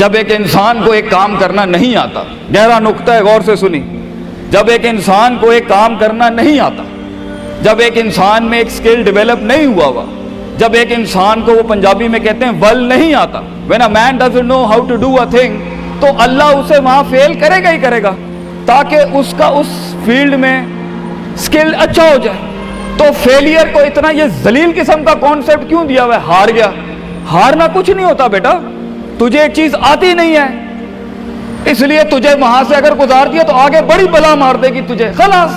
جب ایک انسان کو ایک کام کرنا نہیں آتا، گہرا نقطہ ہے، غور سے سنی، جب ایک انسان کو ایک کام کرنا نہیں آتا، جب ایک انسان میں ایک سکل ڈیولپ نہیں ہوا، جب ایک انسان کو، وہ پنجابی میں کہتے ہیں ول نہیں آتا، when a man doesn't know how to do a thing، تو اللہ اسے وہاں فیل کرے گا ہی کرے گا، تاکہ اس کا اس فیلڈ میں سکل اچھا ہو جائے۔ تو فیلئر کو اتنا یہ ذلیل قسم کا کانسیپٹ کیوں دیا ہوا ہے؟ ہار گیا، ہارنا کچھ نہیں ہوتا بیٹا، تجھے ایک چیز آتی نہیں ہے، اس لیے تجھے وہاں سے اگر گزار دیا تو آگے بڑی بلا مار دے گی تجھے، خلاص۔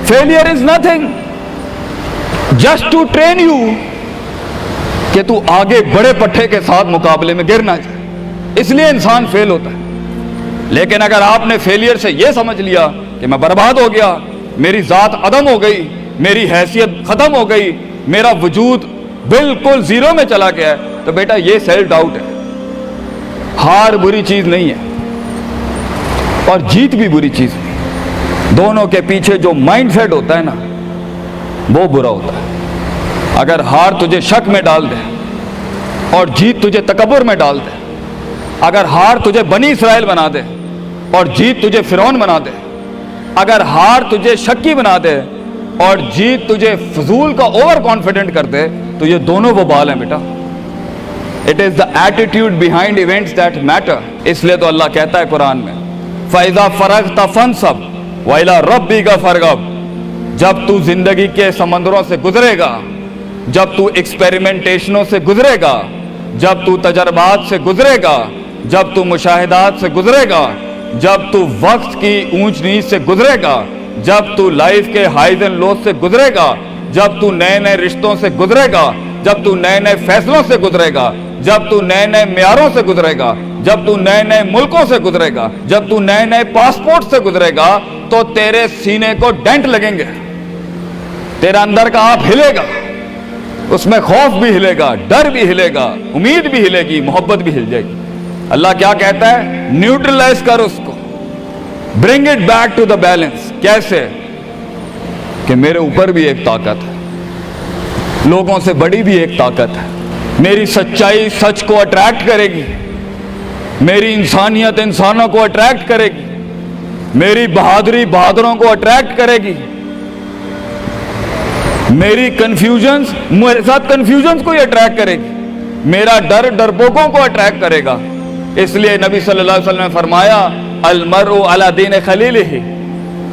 Failure is nothing just to train you کہ تو آگے بڑے پٹھے کے ساتھ مقابلے میں گر نہ جائے، اس لیے انسان فیل ہوتا ہے۔ لیکن اگر آپ نے فیلئر سے یہ سمجھ لیا کہ میں برباد ہو گیا، میری ذات عدم ہو گئی، میری حیثیت ختم ہو گئی، میرا وجود بالکل زیرو میں چلا گیا ہے، تو بیٹا یہ سیلف ڈاؤٹ ہے۔ ہار بری چیز نہیں ہے اور جیت بھی بری چیز نہیں، دونوں کے پیچھے جو مائنڈ سیٹ ہوتا ہے نا وہ برا ہوتا ہے۔ اگر ہار تجھے شک میں ڈال دے اور جیت تجھے تکبر میں ڈال دے، اگر ہار تجھے بنی اسرائیل بنا دے اور جیت تجھے فرعون بنا دے، اگر ہار تجھے شکی بنا دے اور جیت تجھے فضول کا اوور کانفیڈنٹ کر دے، تو یہ دونوں وبال ہیں بیٹا۔ It is the attitude behind events that matter۔ اس لیے تو اللہ کہتا ہے قرآن میں فَإِذَا فَرَغْتَ فَانْصَبْ وَإِلَىٰ رَبِّكَ فَارْغَب۔ جب تو زندگی کے سمندروں سے گزرے گا، جب تو ایکسپیریمنٹیشنوں سے گزرے گا، جب تو تجربات سے گزرے گا، جب تو مشاہدات سے گزرے گا، جب تو وقت کی اونچ نیچ سے گزرے گا، جب تو لائف کے ہائیز اینڈ لوز سے گزرے گا، جب تو نئے نئے رشتوں سے گزرے گا، جب تو نئے نئے فیصلوں سے گزرے گا، جب تو نئے نئے معیاروں سے گزرے گا، جب تو نئے نئے ملکوں سے گزرے گا، جب تو نئے نئے پاسپورٹ سے گزرے گا، تو تیرے سینے کو ڈینٹ لگیں گے، تیرا اندر کا آپ ہلے گا، اس میں خوف بھی ہلے گا، ڈر بھی ہلے گا، امید بھی ہلے گی، محبت بھی ہل جائے گی۔ اللہ کیا کہتا ہے؟ نیوٹرلائز کر اس کو، bring it back to the balance. کیسے؟ کہ میرے اوپر بھی ایک طاقت ہے، لوگوں سے بڑی بھی ایک طاقت ہے، میری سچائی سچ کو اٹریکٹ کرے گی، میری انسانیت انسانوں کو اٹریکٹ کرے گی، میری بہادری بہادروں کو اٹریکٹ کرے گی، میری کنفیوژنز میرے ساتھ کنفیوژنز کو ہی اٹریکٹ کرے گی، میرا ڈر ڈرپوکوں کو اٹریکٹ کرے گا۔ اس لیے نبی صلی اللہ علیہ وسلم نے فرمایا المرء علی دین خلیلہ،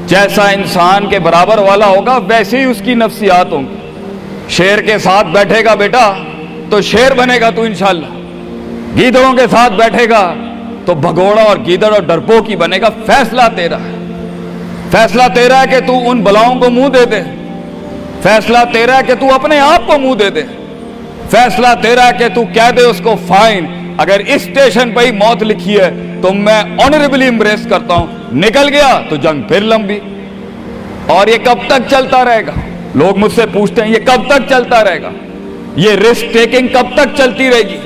جیسا انسان کے برابر والا ہوگا ویسے ہی اس کی نفسیات ہوں گی۔ شیر کے ساتھ بیٹھے گا بیٹا تو شیر بنے گا تو انشاءاللہ، گیدڑوں کے ساتھ بیٹھے گا تو بھگوڑا اور گیدڑ اور ڈرپوک ہی بنے گا۔ فیصلہ تیرا ہے، فیصلہ تیرا ہے کہ تو ان بلاؤں کو منہ دے دے، فیصلہ تیرا ہے کہ تو اپنے آپ کو منہ دے دے، فیصلہ تیرا ہے کہ تو کہہ دے اس کو فائن، اگر اس اسٹیشن پہ ہی موت لکھی ہے تو میں آنریبلی امبریس کرتا ہوں، نکل گیا تو جنگ پھر لمبی۔ اور یہ کب تک چلتا رہے گا؟ لوگ مجھ سے پوچھتے ہیں یہ کب تک چلتا رہے گا؟ یہ رسک ٹیکنگ کب تک چلتی رہے گی؟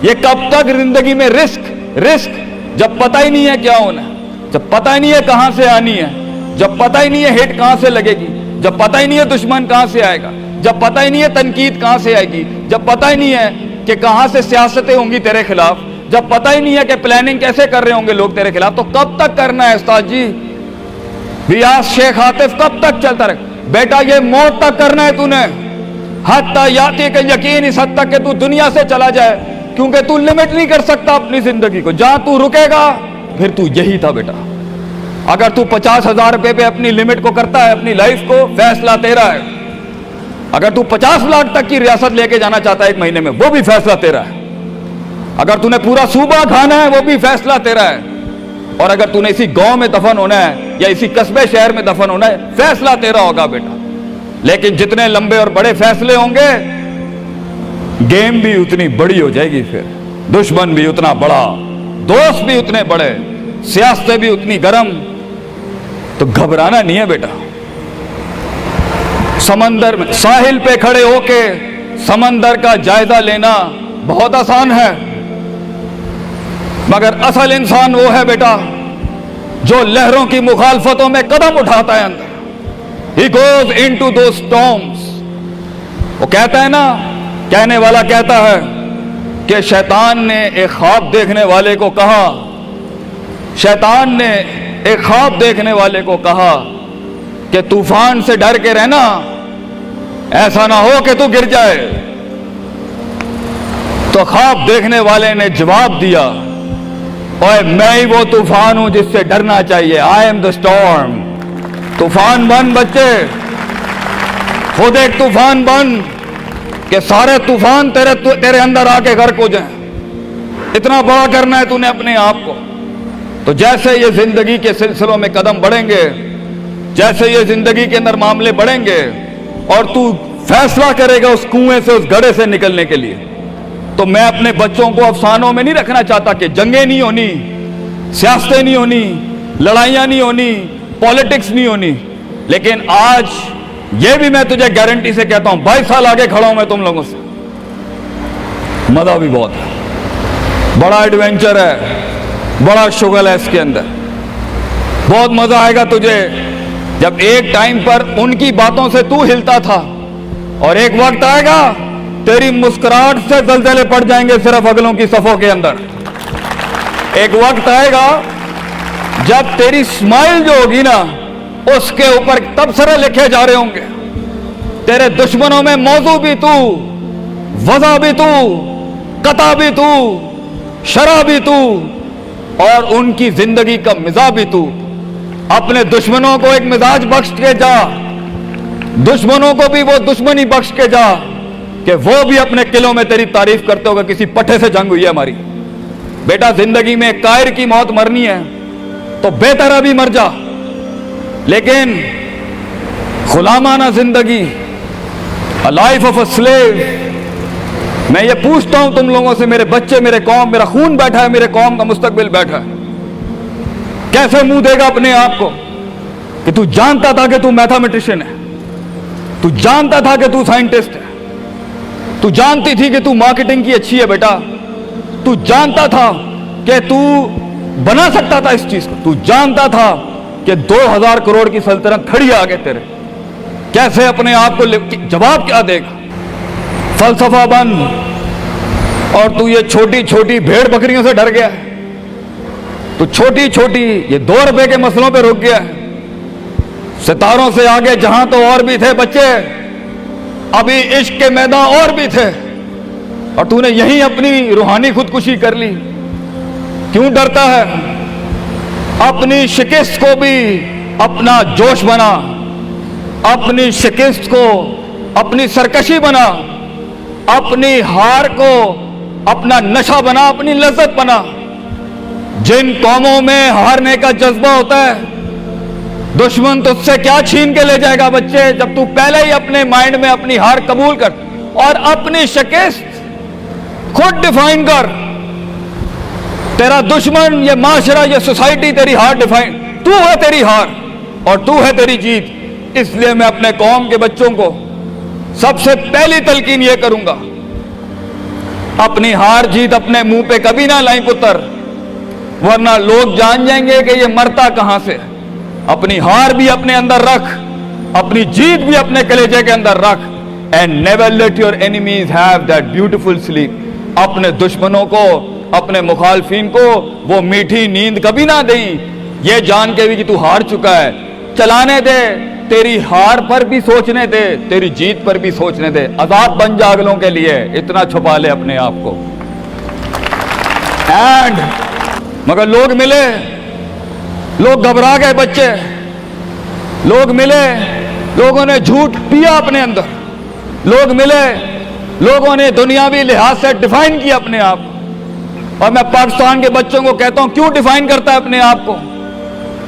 یہ کب تک زندگی میں رسک جب پتہ ہی نہیں ہے کیا ہونا ہے، جب پتہ ہی نہیں ہے کہاں سے آنی ہے، جب پتہ ہی نہیں ہے ہٹ کہاں سے لگے گی، جب پتہ ہی نہیں ہے دشمن کہاں سے آئے گا، جب پتہ ہی نہیں ہے تنقید کہاں سے آئے گی، جب پتہ ہی نہیں ہے کہ کہاں سے سیاستیں ہوں گی تیرے خلاف، جب پتہ ہی نہیں ہے کہ پلاننگ کیسے کر رہے ہوں گے لوگ تیرے خلاف، تو کب تک کرنا ہے استاد جی؟ ریاض شیخ عاطف کب تک چلتا رہے؟ بیٹا یہ موت تک کرنا ہے تو نے، حتیٰ یاتی کا یقین، اس حد تک کہ تو دنیا سے چلا جائے، کیونکہ تو لمٹ نہیں کر سکتا اپنی زندگی کو، جہاں تو رکے گا پھر تو یہی تھا بیٹا۔ اگر تو 50,000 روپے پہ اپنی لمٹ کو کرتا ہے اپنی لائف کو، فیصلہ تیرا ہے۔ اگر تو 50 لاکھ تک کی ریاست لے کے جانا چاہتا ہے ایک مہینے میں، وہ بھی فیصلہ تیرا ہے۔ اگر تو نے پورا صوبہ کھانا ہے وہ بھی فیصلہ تیرا ہے۔ اور اگر تو نے اسی گاؤں میں دفن ہونا ہے یا اسی قصبے شہر میں دفن ہونا ہے، فیصلہ تیرا ہوگا بیٹا۔ لیکن جتنے لمبے اور بڑے فیصلے ہوں گے، گیم بھی اتنی بڑی ہو جائے گی، پھر دشمن بھی اتنا بڑا، دوست بھی اتنے بڑے، سیاستیں بھی اتنی گرم، تو گھبرانا نہیں ہے بیٹا۔ سمندر میں ساحل پہ کھڑے ہو کے سمندر کا جائزہ لینا بہت آسان ہے، مگر اصل انسان وہ ہے بیٹا جو لہروں کی مخالفتوں میں قدم اٹھاتا ہے اندر۔ He goes into those storms۔ وہ کہتا ہے نا، کہنے والا کہتا ہے کہ شیطان نے ایک خواب دیکھنے والے کو کہا، شیطان نے ایک خواب دیکھنے والے کو کہا کہ طوفان سے ڈر کے رہنا، ایسا نہ ہو کہ تو گر جائے۔ تو خواب دیکھنے والے نے جواب دیا، اوے میں ہی وہ طوفان ہوں جس سے ڈرنا چاہیے، آئی ایم دا اسٹارم۔ طوفان بن بچے، خود ایک طوفان بن کہ سارے طوفان تیرے اندر آ کے غرق ہو جائیں۔ اتنا بڑا کرنا ہے تو نے اپنے آپ کو۔ تو جیسے یہ زندگی کے سلسلوں میں قدم بڑھیں گے، جیسے یہ زندگی کے اندر معاملے بڑھیں گے اور تو فیصلہ کرے گا اس کنویں سے، اس گڑھے سے نکلنے کے لیے، تو میں اپنے بچوں کو افسانوں میں نہیں رکھنا چاہتا کہ جنگیں نہیں ہونی، سیاستیں نہیں ہونی، لڑائیاں نہیں ہونی، پالیٹکس نہیں ہونی، لیکن آج یہ بھی میں تجھے گارنٹی سے کہتا ہوں 22 سال آگے کھڑا ہوں میں تم لوگوں سے، مزہ بھی بہت ہے، بڑا ایڈونچر ہے، بڑا شغل ہے اس کے اندر، بہت مزہ آئے گا تجھے جب ایک ٹائم پر ان کی باتوں سے تو ہلتا تھا اور ایک وقت آئے گا تیری مسکراہٹ سے زلزلے پڑ جائیں گے صرف اگلوں کی صفوں کے اندر۔ ایک وقت آئے گا جب تیری اسمائل جو ہوگی نا اس کے اوپر تبصرے لکھے جا رہے ہوں گے، تیرے دشمنوں میں موضوع بھی تو، وضع بھی تو، قطع بھی تو، شرح بھی تو، اور ان کی زندگی کا مزاج بھی تو۔ اپنے دشمنوں کو ایک مزاج بخش کے جا، دشمنوں کو بھی وہ دشمنی بخش کے جا کہ وہ بھی اپنے قلعوں میں تیری تعریف کرتے ہوگا کسی پٹھے سے جنگ ہوئی ہے ہماری۔ بیٹا زندگی میں کائر کی موت مرنی ہے تو بہتر ابھی مر جا، لیکن غلامانہ زندگی، a life of a slave، میں یہ پوچھتا ہوں تم لوگوں سے، میرے بچے، میرے قوم، میرا خون بیٹھا ہے، میرے قوم کا مستقبل بیٹھا ہے، کیسے منہ دے گا اپنے آپ کو کہ تو جانتا تھا کہ تو میتھمیٹیشین ہے، تو جانتا تھا کہ تو سائنٹسٹ ہے، تو جانتی تھی کہ تو مارکیٹنگ کی اچھی ہے بیٹا، تو جانتا تھا کہ تو بنا سکتا تھا اس چیز کو، تو جانتا تھا کہ 2000 کروڑ کی سلطنت کھڑی ہے آگے تیرے، کیسے اپنے آپ کو جواب کیا دے گا؟ فلسفہ بن، اور تو یہ چھوٹی چھوٹی بھیڑ بکریوں سے ڈر گیا ہے، تو چھوٹی چھوٹی یہ 2 روپے کے مسئلوں پہ رک گیا ہے۔ ستاروں سے آگے جہاں تو اور بھی تھے بچے، ابھی عشق کے میدان اور بھی تھے، اور تو نے یہیں اپنی روحانی خودکشی کر لی۔ کیوں ڈرتا ہے؟ اپنی شکست کو بھی اپنا جوش بنا، اپنی شکست کو اپنی سرکشی بنا، اپنی ہار کو اپنا نشہ بنا، اپنی لذت بنا۔ جن قوموں میں ہارنے کا جذبہ ہوتا ہے، دشمن تجھ سے کیا چھین کے لے جائے گا بچے، جب تو پہلے ہی اپنے مائنڈ میں اپنی ہار قبول کر اور اپنی شکست خود ڈیفائن کر۔ تیرا دشمن، یہ معاشرہ، یہ سوسائٹی تیری ہار ڈیفائن، تو ہے تیری ہار اور تو ہے تیری جیت۔ اس لیے میں اپنے قوم کے بچوں کو سب سے پہلی تلقین یہ کروں گا، اپنی ہار جیت اپنے منہ پہ کبھی نہ لائیں پتر، ورنہ لوگ جان جائیں گے کہ یہ مرتا کہاں سے۔ اپنی ہار بھی اپنے اندر رکھ، اپنی جیت بھی اپنے کلیجے کے اندر رکھ، and never let your enemies have that beautiful sleep۔ اپنے دشمنوں کو، اپنے مخالفین کو وہ میٹھی نیند کبھی نہ دیں، یہ جان کے بھی کہ تو ہار چکا ہے۔ چلانے دے، تیری ہار پر بھی سوچنے دے، تیری جیت پر بھی سوچنے دے، آزاد بن جا اگلوں کے لیے، اتنا چھپا لے اپنے آپ کو۔ اینڈ مگر لوگ ملے، لوگ گھبرا گئے بچے، لوگ ملے، لوگوں نے جھوٹ پیا اپنے اندر، لوگ ملے، لوگوں نے دنیاوی لحاظ سے ڈیفائن کیا اپنے آپ کو۔ اور میں پاکستان کے بچوں کو کہتا ہوں، کیوں ڈیفائن کرتا ہے اپنے آپ کو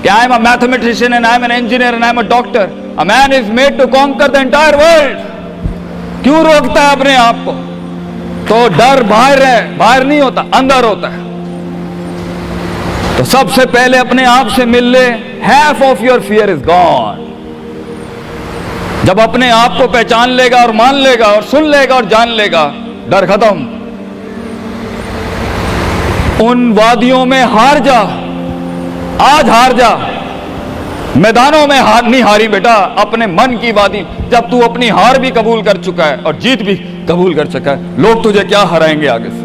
کہ I am a mathematician and I am an engineer and I am a doctor. A man is made to conquer the entire world۔ کیوں روکتا ہے اپنے آپ کو؟ تو ڈر باہر ہے، باہر نہیں ہوتا، اندر ہوتا ہے۔ تو سب سے پہلے اپنے آپ سے مل لے، half of your fear is gone۔ جب اپنے آپ کو پہچان لے گا اور مان لے گا اور سن لے گا اور جان لے گا، ڈر ختم۔ ان وادیوں میں ہار جا، آج ہار جا، میدانوں میں نہیں ہاری بیٹا، اپنے من کی وادی، جب تو اپنی ہار بھی قبول کر چکا ہے اور جیت بھی قبول کر چکا ہے، لوگ تجھے کیا ہرائیں گے آگے سے؟